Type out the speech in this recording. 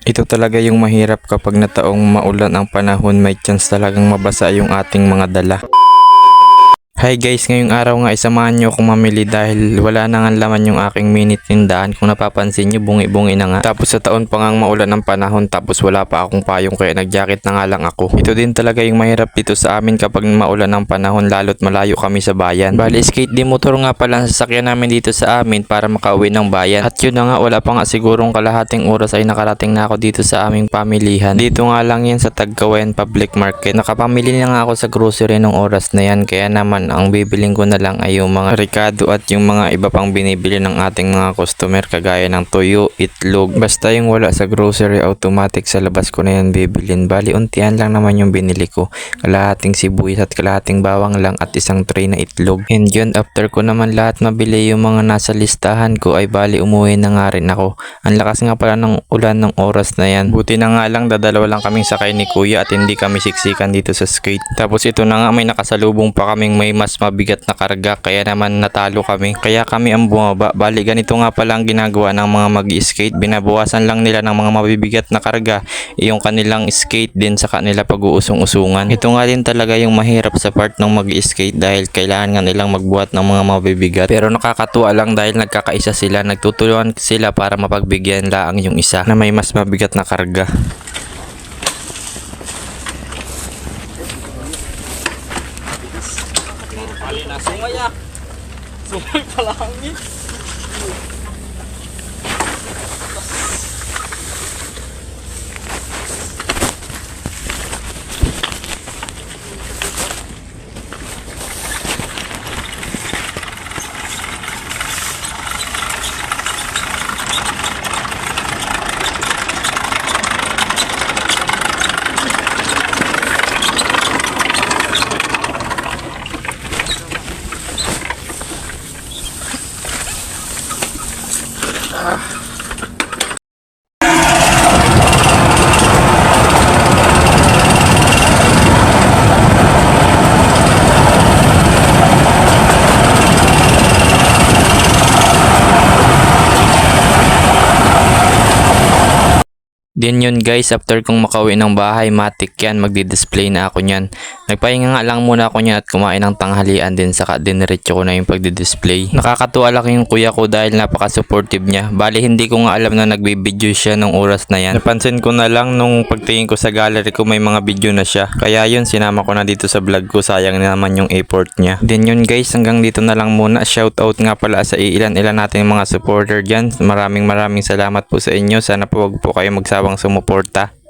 Ito talaga yung mahirap kapag nataong maulan ang panahon, may chance talagang mabasa yung ating mga dala. Hi guys, ngayong araw nga isamahan nyo akong mamili dahil wala na nga laman yung aking mini tindahan. Kung napapansin nyo, bungi-bungi na nga. Tapos sa taon pa ngang maulan ng panahon tapos wala pa akong payong kaya nag-jacket na nga lang ako. Ito din talaga yung mahirap dito sa amin kapag maulan ng panahon lalo't malayo kami sa bayan. Bali skate di motor nga pala ang sasakyan namin dito sa amin para makauwi ng bayan. At yun na nga, wala pa nga sigurong kalahating oras ay nakarating na ako dito sa aming pamilihan. Dito nga lang yan sa Tagkawayan Public Market. Nakapamili na nga ako sa grocery ng oras na yan kaya naman ang bibiling ko na lang ay yung mga ricado at yung mga iba pang binibili ng ating mga customer kagaya ng tuyo, itlog. Basta yung wala sa grocery, automatic sa labas ko na yan bibilin. Bali untian lang naman yung binili ko. Kalahating sibuyas at kalahating bawang lang at isang tray na itlog. And yun, after ko naman lahat mabili yung mga nasa listahan ko ay bali umuwi na nga rin ako. Ang lakas nga pala ng ulan ng oras na yan. Buti na nga lang dadalawa lang kaming sakay ni kuya at hindi kami siksikan dito sa skate. Tapos ito na nga, may nakasalubong pa kaming may mas mabigat na karga kaya naman natalo kami. Kaya kami ang bumaba. Bali ganito nga pala ang ginagawa ng mga mag-skate. Binabawasan lang nila ng mga mabibigat na karga yung kanilang skate din sa kanila pag-uusong-usungan. Ito nga din talaga yung mahirap sa part ng mag-skate dahil kailangan nga nilang magbuhat ng mga mabibigat. Pero nakakatuwa lang dahil nagkakaisa sila. Nagtutulungan sila para mapagbigyan laang yung isa na may mas mabigat na karga. Sungay ah. Sungay pala ang Din yun guys, after kong makauwi ng bahay, matik yan, magdi-display na ako nyan. Nagpahinga nga lang muna ako nyan at kumain ng tanghalian din, saka diniretso ko na yung pagdi-display. Nakakatuwa lang yung kuya ko dahil napaka-supportive niya. Bali hindi ko nga alam na nagbibideo siya nung oras na yan. Napansin ko na lang nung pagtingin ko sa gallery ko may mga video na siya. Kaya yun, sinama ko na dito sa vlog ko, sayang naman yung effort niya. Din yun guys, hanggang dito na lang muna. Shoutout nga pala sa ilan-ilan natin mga supporter dyan. Maraming salamat po sa inyo. Sana po wag po kayo magsawang sumuporta.